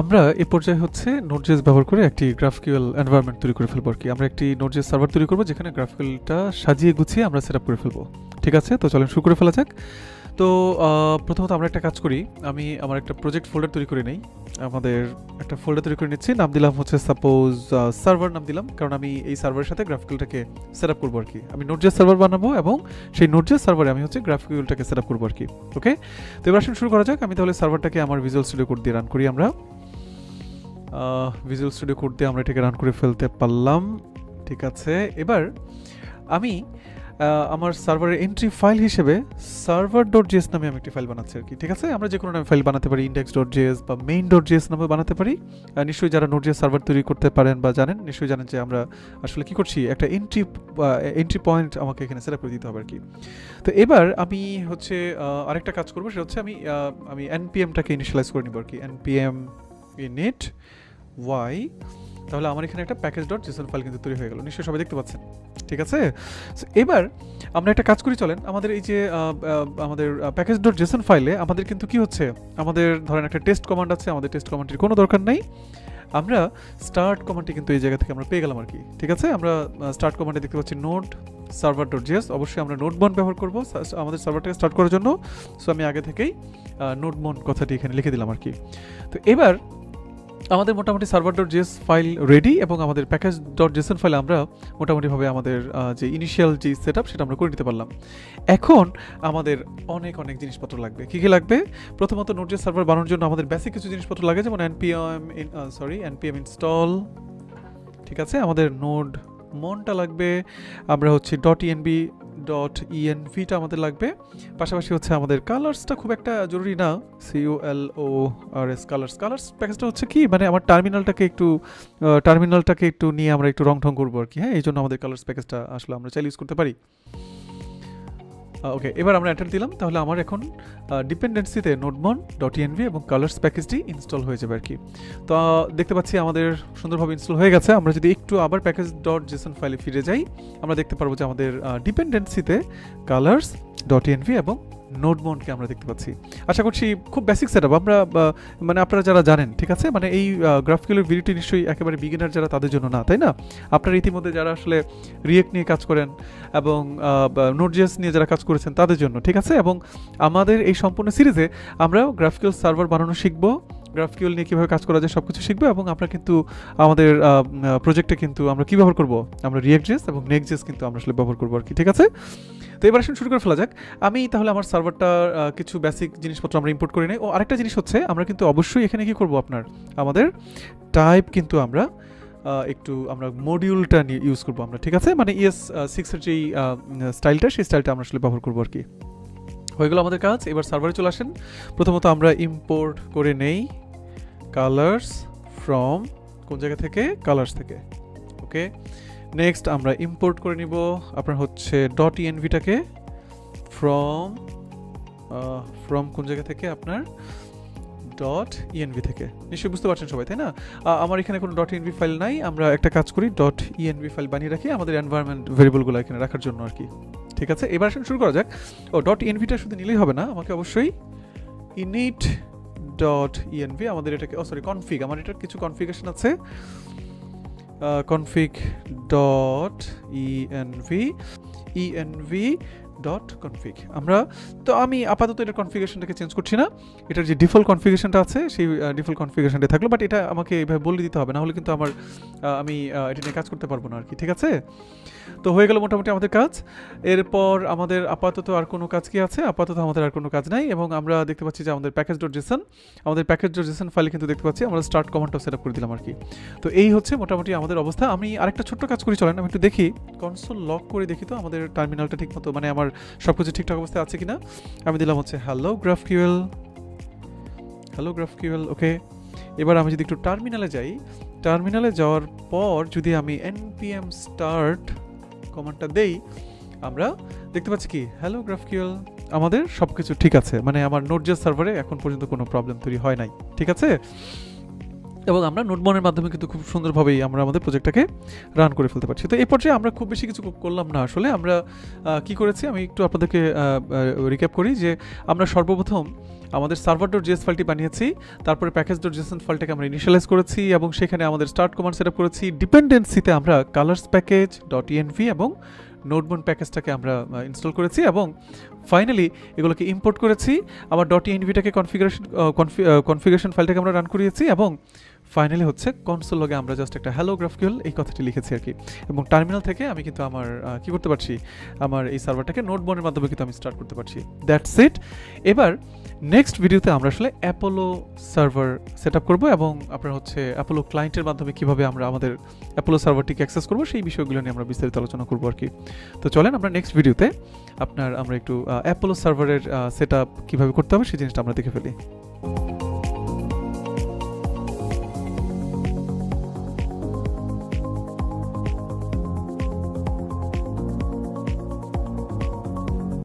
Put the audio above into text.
আমরা এই পর্যায়ে হচ্ছে নোডজেস ব্যবহার করে একটি গ্রাফিক্যাল এনভায়রনমেন্ট তৈরি করে ফেলবো আর কি। আমরা একটি নোডজেস সার্ভার তৈরি করবো যেখানে গ্রাফিক্যালটা সাজিয়ে গুছিয়ে আমরা সেট আপ করে ফেলবো। ঠিক আছে, তো চলেন শুরু করে ফেলা যাক। তো প্রথমত আমরা একটা কাজ করি, আমি আমার একটা প্রজেক্ট ফোল্ডার তৈরি করে নেই। আমাদের একটা ফোল্ডার তৈরি করে নিচ্ছি, নাম দিলাম হচ্ছে সাপোজ সার্ভার নাম দিলাম, কারণ আমি এই সার্ভারের সাথে গ্রাফিক্যালটাকে সেট আপ করবো আর কি। আমি নোডজেস সার্ভার বানাবো এবং সেই নোডজেস সার্ভারে আমি হচ্ছে গ্রাফিক্যালটাকে সেট আপ করবো আর কি। ওকে, তো এবার আসুন শুরু করা যাক। আমি তাহলে সার্ভারটাকে আমার ভিজুয়াল স্টুডিও কোড দিয়ে রান করি। আমরা ভিজুয়াল স্টুডিও কোড দিয়ে আমরা এটাকে রান করে ফেলতে পারলাম। ঠিক আছে, এবার আমি আমার সার্ভারের এন্ট্রি ফাইল হিসেবে server.js নামে আমি একটি ফাইল বানাচ্ছি আর কি। ঠিক আছে, আমরা যে কোনো নামে ফাইল বানাতে পারি, index.js বা main.js নামে বানাতে পারি। নিশ্চয়ই যারা নোডজেস সার্ভার তৈরি করতে পারেন বা জানেন, নিশ্চয়ই জানেন যে আমরা আসলে কি করছি, একটা এন্ট্রি পয়েন্ট আমাকে এখানে সেট আপ করে দিতে হবে আর কি। তো এবার আমি হচ্ছে আরেকটা কাজ করবো, সেটা হচ্ছে আমি npmটাকে ইনিশিয়ালাইজ করে নিব আর কি। npm init y, তাহলে আমার এখানে একটা প্যাকেজ.json ফাইল কিন্তু তৈরি হয়ে গেল, নিশ্চয়ই সবাই দেখতে পাচ্ছেন। ঠিক আছে, এবার আমরা একটা কাজ করি, চলেন আমাদের এই যে আমাদের প্যাকেজ.json ফাইলে আমাদের কিন্তু কি হচ্ছে, আমাদের ধরেন একটা টেস্ট কমান্ড আছে, আমাদের টেস্ট কমান্ডের কোনো দরকার নাই। আমরা স্টার্ট কমান্ডটি কিন্তু এই জায়গা থেকে আমরা পেয়ে গেলাম আর কি। ঠিক আছে, আমরা স্টার্ট কমান্ডে দেখতে পাচ্ছি নোড server.js, অবশ্যই আমরা নোডমন ব্যবহার করব আমাদের সার্ভারটাকে স্টার্ট করার জন্য। সো আমি আগে থেকেই নোডমন কথাটি এখানে লিখে দিলাম আর কি। তো এবার আমাদের মোটামুটি server.js ফাইল রেডি এবং আমাদের প্যাকেজ.json ফাইলে আমরা মোটামুটিভাবে আমাদের যে ইনিশিয়াল যে সেটআপ সেটা আমরা করে নিতে পারলাম। এখন আমাদের অনেক জিনিসপত্র লাগবে। কী কী লাগবে? প্রথমত নোডজেস সার্ভার বানানোর জন্য আমাদের বেসিক কিছু জিনিসপত্র লাগে, যেমন npm install। ঠিক আছে, আমাদের নোড মনটা লাগবে, আমরা হচ্ছে .env.envটা আমাদের লাগবে। পাশাপাশি হচ্ছে আমাদের কালার্সটা খুব একটা জরুরি না, COLORS কালার্স প্যাকেজটা হচ্ছে কি, মানে আমার টার্মিনালটাকে একটু নিয়ে আমরা একটু রং করবো আর কি। হ্যাঁ, এই জন্য আমাদের কালার্স প্যাকেজটা আসলে আমরা চাইলে ইউজ করতে পারি। ওকে, এবার আমরা এন্টার দিলাম, তাহলে আমার এখন ডিপেন্ডেন্সিতে নোডমন.env এবং কালার্স প্যাকেজটি ইনস্টল হয়ে যাবে আর কি। তো দেখতে পাচ্ছি আমাদের সুন্দরভাবে ইনস্টল হয়ে গেছে। আমরা যদি একটু আবার প্যাকেজ.json ফাইলে ফিরে যাই, আমরা দেখতে পারবো যে আমাদের ডিপেন্ডেন্সিতে কালার্স.env এবং নোডমনকে আমরা দেখতে পাচ্ছি। আশা করছি খুব বেসিক সেটআপ, আমরা মানে আপনারা যারা জানেন, ঠিক আছে, মানে এই গ্রাফিক্যালের ভিডিওটি নিশ্চয়ই একেবারে বিগিনার যারা তাদের জন্য না, তাই না? আপনারা ইতিমধ্যে যারা আসলে রিয়েক্ট নিয়ে কাজ করেন এবং নোডজেস নিয়ে যারা কাজ করেছেন তাদের জন্য, ঠিক আছে। এবং আমাদের এই সম্পূর্ণ সিরিজে আমরা গ্রাফিক্যাল সার্ভার বানানো শিখবো, গ্রাফিক্যাল নিয়ে কীভাবে কাজ করা যায় সব কিছু শিখবো। এবং আমরা কিন্তু আমাদের প্রজেক্টে কিন্তু আমরা কী ব্যবহার করবো, আমরা রিয়েক্ট.js এবং নেক্সট.js কিন্তু আমরা আসলে ব্যবহার করবো আর কি। ঠিক আছে, তো এবার আসুন শুরু করে ফেলা যাক। আমি তাহলে আমার সার্ভারটা কিছু বেসিক জিনিসপত্র আমরা ইম্পোর্ট করে নিই। ও আরেকটা জিনিস হচ্ছে, আমরা কিন্তু অবশ্যই এখানে কি করব, আমাদের টাইপ কিন্তু আমরা আমরা মডিউলটা নিয়ে ইউজ করবো আমরা। ঠিক আছে, মানে ES6 এর যেই স্টাইলটা, সেই স্টাইলটা আমরা আসলে ব্যবহার করবো আর কি। হয়ে গেল আমাদের কাজ। এবার সার্ভারে চলে আসেন। প্রথমত আমরা ইম্পোর্ট করে নেই কালার্স ফ্রম, কোন জায়গা থেকে, কালার্স থেকে। ওকে, নেক্সট আমরা ইম্পোর্ট করে নিব আপনার হচ্ছে .envটাকে ফ্রম কোন জায়গা থেকে, আপনার .env থেকে। নিশ্চয়ই বুঝতে পারছেন সবাই, তাই না? আমার এখানে কোনো .env ফাইল নাই, আমরা একটা কাজ করি, .env ফাইল বানিয়ে রাখি আমাদের এনভায়রনমেন্ট ভেরিয়েবলগুলো এখানে রাখার জন্য আর কি। ঠিক আছে, এবার আসুন শুরু করা যাক। .envটা শুধু নিলেই হবে না, আমাকে অবশ্যই init.env আমাদের এটাকে config, আমার এটার কিছু কনফিগারেশন আছে, config.env আমরা তো আমি আপাতত এটার কনফিগারেশনটাকে চেঞ্জ করছি না, এটার যে ডিফল্ট কনফিগারেশনটা আছে সেই ডিফল্ট কনফিগারেশনটা থাকলো, বাট এটা আমাকে এইভাবে বলে দিতে হবে, না হলে কিন্তু আমি এটা নিয়ে কাজ করতে পারবো না আর কি। ঠিক আছে, তো হয়ে গেল মোটামুটি আমাদের কাজ। এরপর আমাদের আপাতত আর কোনো কাজ কি আছে? আপাতত আমাদের আর কোনো কাজ নাই। এবং আমরা দেখতে পাচ্ছি যে আমাদের প্যাকেজ.json ফাইলে কিন্তু দেখতে পাচ্ছি আমরা স্টার্ট কমান্ডটাও সেট আপ করে দিলাম আর কি। তো এই হচ্ছে মোটামুটি আমাদের অবস্থা। আমি আরেকটা ছোট্ট কাজ করি, চলেন আমি একটু দেখি, কনসোল লক করে দেখি তো আমাদের টার্মিনালটা ঠিক মতো, মানে আমার সব কিছু ঠিকঠাক অবস্থায় আছে কিনা। আমি দিলাম হচ্ছে হ্যালো গ্রাফকিউএল। ওকে, এবার আমি যদি একটু টার্মিনালে যাই, টার্মিনালে যাওয়ার পর যদি আমি npm start কমান্ডটা দেই, আমরা দেখতে পাচ্ছি কি, হ্যালো গ্রাফকিউএল, আমাদের সব কিছু ঠিক আছে, মানে আমার নোডজেস সার্ভারে এখন পর্যন্ত কোনো প্রবলেম তৈরি হয় নাই। ঠিক আছে, এবং আমরা নোটবনের মাধ্যমে কিন্তু খুব সুন্দরভাবেই আমরা আমাদের প্রজেক্টটাকে রান করে ফেলতে পারছি। তো এই পর্যায়ে আমরা খুব বেশি কিছু করলাম না আসলে। আমরা কি করেছি আমি একটু আপনাদেরকে রিক্যাপ করি যে আমরা সর্বপ্রথম আমাদের server.js ফাইলটি বানিয়েছি, তারপরে package.json ফাইলটাকে আমরা ইনিশিয়ালাইজ করেছি এবং সেখানে আমাদের স্টার্ট কমান্ড সেটআপ করেছি। ডিপেন্ডেন্সিতে আমরা colors package.env এবং নোটবন প্যাকেজটাকে আমরা ইনস্টল করেছি এবং ফাইনালি এগুলোকে ইম্পোর্ট করেছি। আমার .envটাকে কনফিগারেশন ফাইলটাকে আমরা রান করিয়েছি এবং ফাইনালি হচ্ছে কনসোল লগে আমরা জাস্ট একটা হ্যালো গ্রাফকিউএল এই কথাটি লিখেছি আর কি। এবং টার্মিনাল থেকে আমি কিন্তু আমার কি করতে পারছি, আমার এই সার্ভারটাকে নোটবনের মাধ্যমে কিন্তু আমি স্টার্ট করতে পারছি। That's it. এবার নেক্সট ভিডিওতে আমরা আসলে অ্যাপোলো সার্ভার সেট আপ করবো এবং আপনার হচ্ছে অ্যাপোলো ক্লায়েন্টের মাধ্যমে কীভাবে আমরা আমাদের অ্যাপোলো সার্ভারটিকে অ্যাক্সেস করবো সেই বিষয়গুলো নিয়ে আমরা বিস্তারিত আলোচনা করবো আর কি। তো চলেন আমরা নেক্সট ভিডিওতে আমরা একটু অ্যাপোলো সার্ভারের সেট আপ কীভাবে করতে হবে সেই জিনিসটা আমরা দেখে ফেলি।